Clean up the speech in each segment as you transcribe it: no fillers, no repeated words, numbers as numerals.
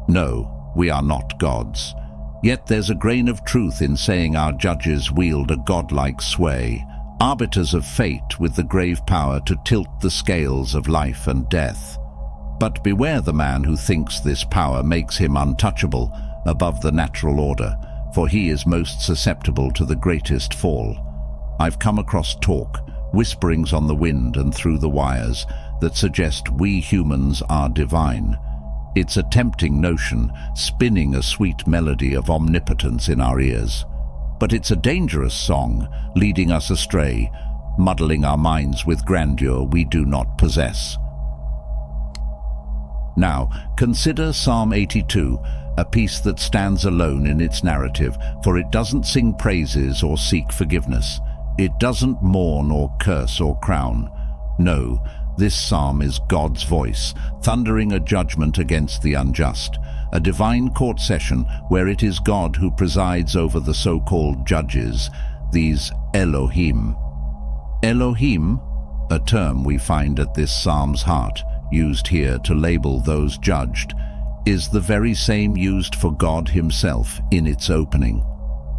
No, we are not gods. Yet there's a grain of truth in saying our judges wield a godlike sway, arbiters of fate with the grave power to tilt the scales of life and death. But beware the man who thinks this power makes him untouchable, above the natural order, for he is most susceptible to the greatest fall. I've come across talk, whisperings on the wind and through the wires, that suggest we humans are divine. It's a tempting notion, spinning a sweet melody of omnipotence in our ears. But it's a dangerous song, leading us astray, muddling our minds with grandeur we do not possess. Now, consider Psalm 82, a piece that stands alone in its narrative, for it doesn't sing praises or seek forgiveness. It doesn't mourn or curse or crown. No, this psalm is God's voice, thundering a judgment against the unjust, a divine court session where it is God who presides over the so-called judges, these Elohim. Elohim, a term we find at this psalm's heart, used here to label those judged, is the very same used for God himself in its opening.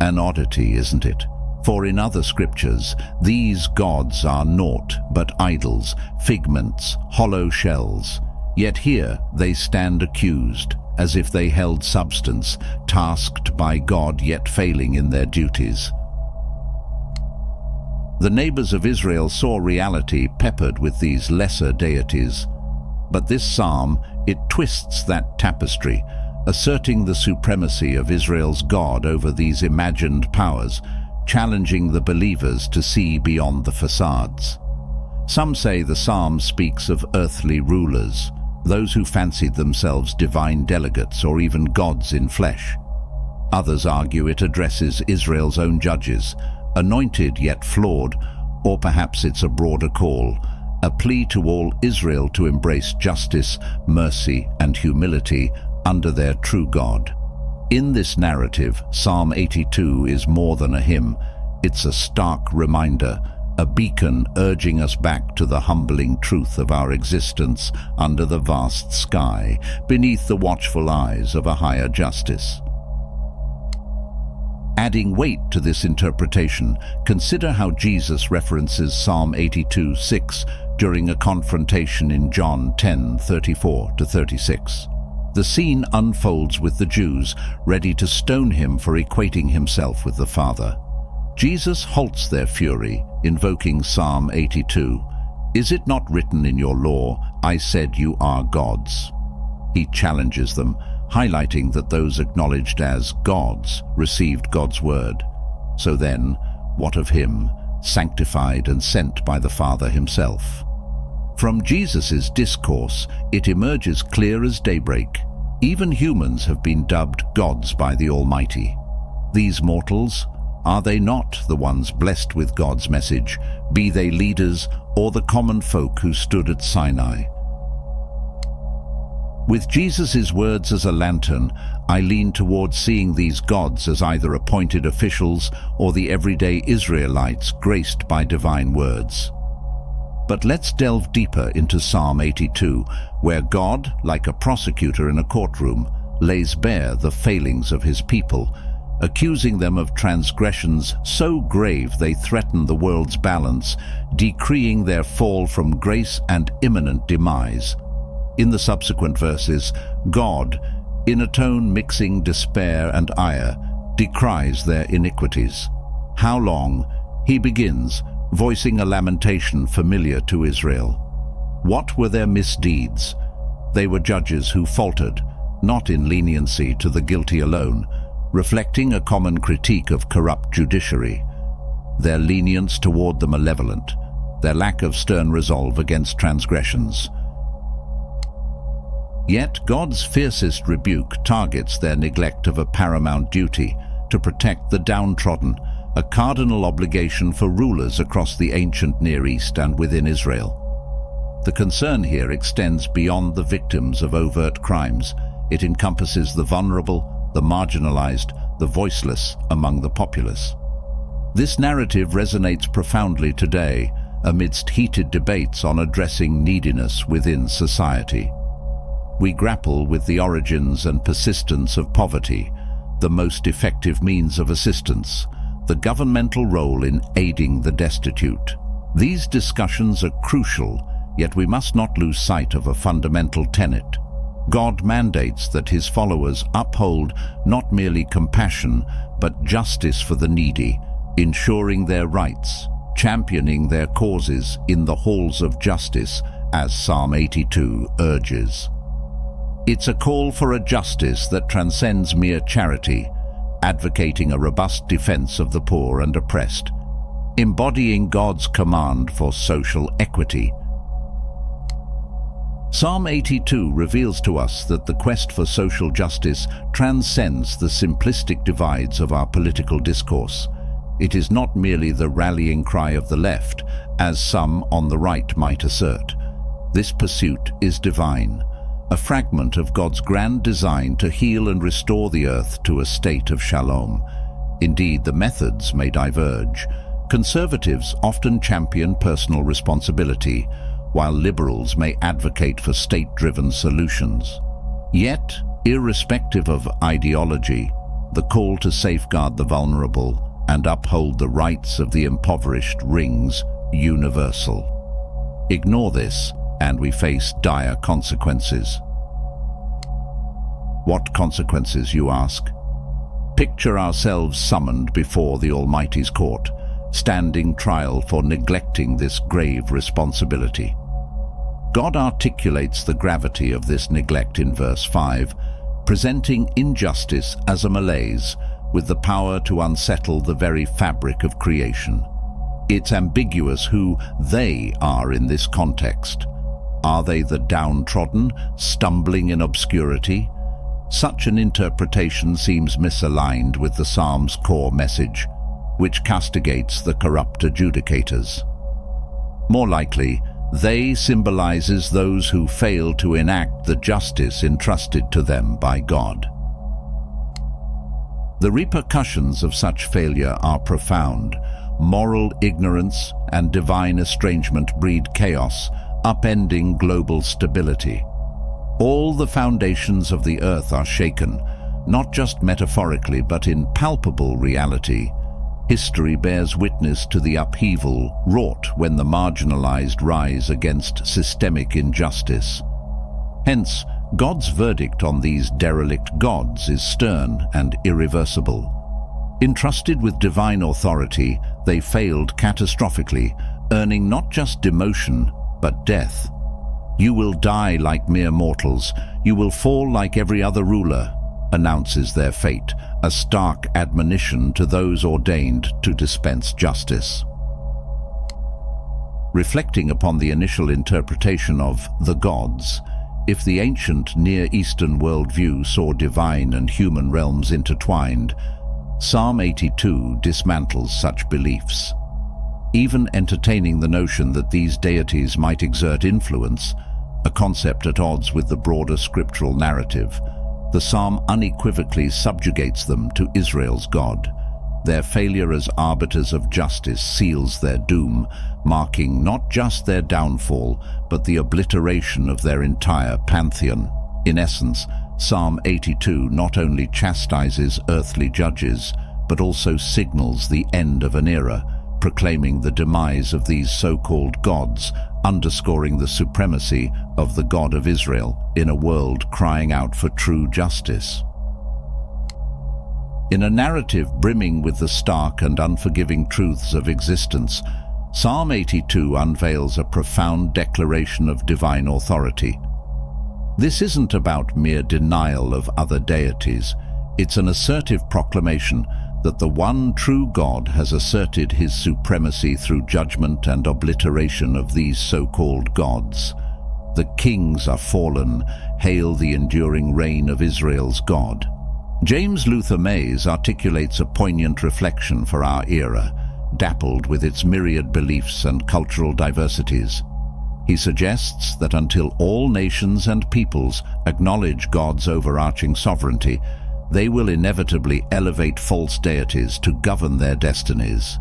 An oddity, isn't it? For in other scriptures, these gods are naught but idols, figments, hollow shells. Yet here they stand accused, as if they held substance, tasked by God yet failing in their duties. The neighbors of Israel saw reality peppered with these lesser deities. But this psalm, it twists that tapestry, asserting the supremacy of Israel's God over these imagined powers, challenging the believers to see beyond the facades. Some say the psalm speaks of earthly rulers, those who fancied themselves divine delegates or even gods in flesh. Others argue it addresses Israel's own judges, anointed yet flawed, or perhaps it's a broader call, a plea to all Israel to embrace justice, mercy, and humility under their true God. In this narrative, Psalm 82 is more than a hymn. It's a stark reminder, a beacon urging us back to the humbling truth of our existence under the vast sky, beneath the watchful eyes of a higher justice. Adding weight to this interpretation, consider how Jesus references Psalm 82:6 during a confrontation in John 10:34-36. The scene unfolds with the Jews, ready to stone him for equating himself with the Father. Jesus halts their fury, invoking Psalm 82. "Is it not written in your law, I said you are gods?" He challenges them, highlighting that those acknowledged as gods received God's word. So then, what of him, sanctified and sent by the Father himself? From Jesus' discourse, it emerges clear as daybreak. Even humans have been dubbed gods by the Almighty. These mortals, are they not the ones blessed with God's message, be they leaders or the common folk who stood at Sinai? With Jesus' words as a lantern, I lean towards seeing these gods as either appointed officials or the everyday Israelites graced by divine words. But let's delve deeper into Psalm 82, where God, like a prosecutor in a courtroom, lays bare the failings of his people, accusing them of transgressions so grave they threaten the world's balance, decreeing their fall from grace and imminent demise. In the subsequent verses, God, in a tone mixing despair and ire, decries their iniquities. How long? He begins, voicing a lamentation familiar to Israel. What were their misdeeds? They were judges who faltered, not in leniency to the guilty alone, reflecting a common critique of corrupt judiciary. Their lenience toward the malevolent, their lack of stern resolve against transgressions. Yet God's fiercest rebuke targets their neglect of a paramount duty to protect the downtrodden, a cardinal obligation for rulers across the ancient Near East and within Israel. The concern here extends beyond the victims of overt crimes. It encompasses the vulnerable, the marginalized, the voiceless among the populace. This narrative resonates profoundly today, amidst heated debates on addressing neediness within society. we grapple with the origins and persistence of poverty, the most effective means of assistance, the governmental role in aiding the destitute. These discussions are crucial, yet we must not lose sight of a fundamental tenet. God mandates that his followers uphold not merely compassion, but justice for the needy, ensuring their rights, championing their causes in the halls of justice, as Psalm 82 urges. It's a call for a justice that transcends mere charity, advocating a robust defense of the poor and oppressed, embodying God's command for social equity. Psalm 82 reveals to us that the quest for social justice transcends the simplistic divides of our political discourse. It is not merely the rallying cry of the left, as some on the right might assert. This pursuit is divine, a fragment of God's grand design to heal and restore the earth to a state of shalom. Indeed, the methods may diverge. Conservatives often champion personal responsibility, while liberals may advocate for state-driven solutions. Yet, irrespective of ideology, the call to safeguard the vulnerable and uphold the rights of the impoverished rings universal. Ignore this, and we face dire consequences. What consequences, you ask? Picture ourselves summoned before the Almighty's court, standing trial for neglecting this grave responsibility. God articulates the gravity of this neglect in verse 5, presenting injustice as a malaise with the power to unsettle the very fabric of creation. It's ambiguous who they are in this context. Are they the downtrodden, stumbling in obscurity? Such an interpretation seems misaligned with the Psalm's core message, which castigates the corrupt adjudicators. More likely, they symbolizes those who fail to enact the justice entrusted to them by God. The repercussions of such failure are profound. Moral ignorance and divine estrangement breed chaos, upending global stability. All the foundations of the earth are shaken, not just metaphorically but in palpable reality. History bears witness to the upheaval wrought when the marginalized rise against systemic injustice. Hence, God's verdict on these derelict gods is stern and irreversible. Entrusted with divine authority, they failed catastrophically, earning not just demotion, but death. "You will die like mere mortals, you will fall like every other ruler," announces their fate, a stark admonition to those ordained to dispense justice. Reflecting upon the initial interpretation of the gods, if the ancient Near Eastern worldview saw divine and human realms intertwined, Psalm 82 dismantles such beliefs. Even entertaining the notion that these deities might exert influence, a concept at odds with the broader scriptural narrative, the psalm unequivocally subjugates them to Israel's God. Their failure as arbiters of justice seals their doom, marking not just their downfall, but the obliteration of their entire pantheon. In essence, Psalm 82 not only chastises earthly judges, but also signals the end of an era, proclaiming the demise of these so-called gods, underscoring the supremacy of the God of Israel in a world crying out for true justice. In a narrative brimming with the stark and unforgiving truths of existence, Psalm 82 unveils a profound declaration of divine authority. This isn't about mere denial of other deities. It's an assertive proclamation that the one true God has asserted his supremacy through judgment and obliteration of these so-called gods. The kings are fallen, hail the enduring reign of Israel's God. James Luther Mays articulates a poignant reflection for our era, dappled with its myriad beliefs and cultural diversities. He suggests that until all nations and peoples acknowledge God's overarching sovereignty, they will inevitably elevate false deities to govern their destinies.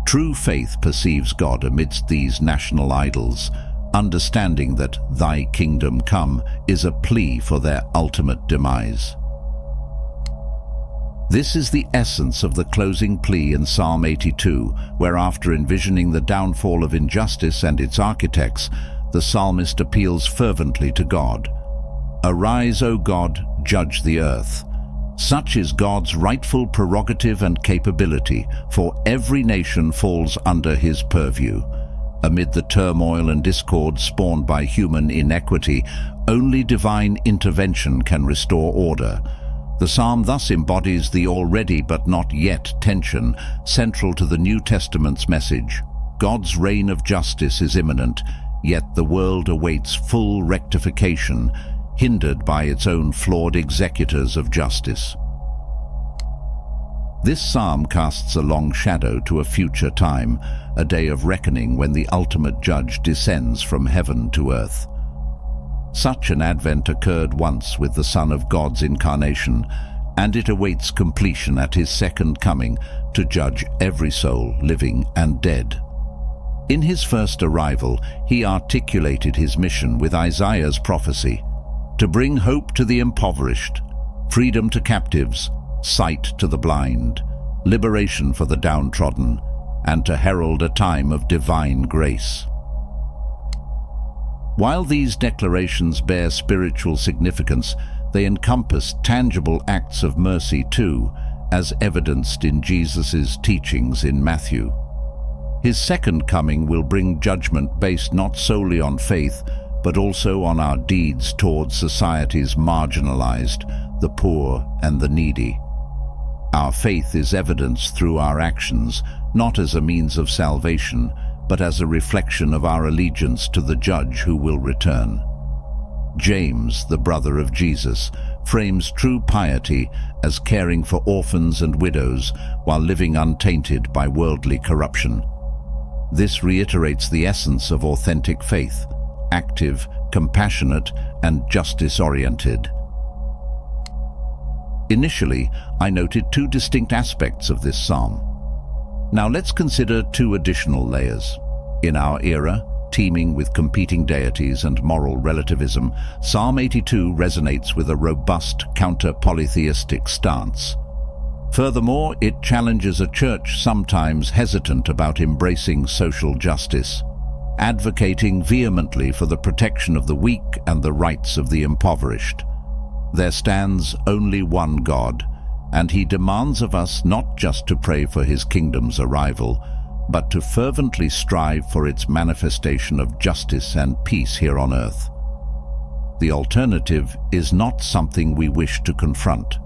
True faith perceives God amidst these national idols, understanding that "Thy kingdom come" is a plea for their ultimate demise. This is the essence of the closing plea in Psalm 82, where after envisioning the downfall of injustice and its architects, the psalmist appeals fervently to God. "Arise, O God, judge the earth." Such is God's rightful prerogative and capability, for every nation falls under his purview. Amid the turmoil and discord spawned by human inequity, only divine intervention can restore order. The psalm thus embodies the already but not yet tension central to the New Testament's message. God's reign of justice is imminent, yet the world awaits full rectification, hindered by its own flawed executors of justice. This psalm casts a long shadow to a future time, a day of reckoning when the ultimate judge descends from heaven to earth. Such an advent occurred once with the Son of God's incarnation, and it awaits completion at his second coming to judge every soul, living and dead. In his first arrival, he articulated his mission with Isaiah's prophecy: to bring hope to the impoverished, freedom to captives, sight to the blind, liberation for the downtrodden, and to herald a time of divine grace. While these declarations bear spiritual significance, they encompass tangible acts of mercy too, as evidenced in Jesus' teachings in Matthew. His second coming will bring judgment based not solely on faith, but also on our deeds towards society's marginalized, the poor and the needy. Our faith is evidenced through our actions, not as a means of salvation, but as a reflection of our allegiance to the Judge who will return. James, the brother of Jesus, frames true piety as caring for orphans and widows while living untainted by worldly corruption. This reiterates the essence of authentic faith: active, compassionate, and justice-oriented. Initially, I noted two distinct aspects of this psalm. Now let's consider two additional layers. In our era, teeming with competing deities and moral relativism, Psalm 82 resonates with a robust counter-polytheistic stance. Furthermore, it challenges a church sometimes hesitant about embracing social justice, advocating vehemently for the protection of the weak and the rights of the impoverished. There stands only one God, and he demands of us not just to pray for his kingdom's arrival, but to fervently strive for its manifestation of justice and peace here on earth. The alternative is not something we wish to confront.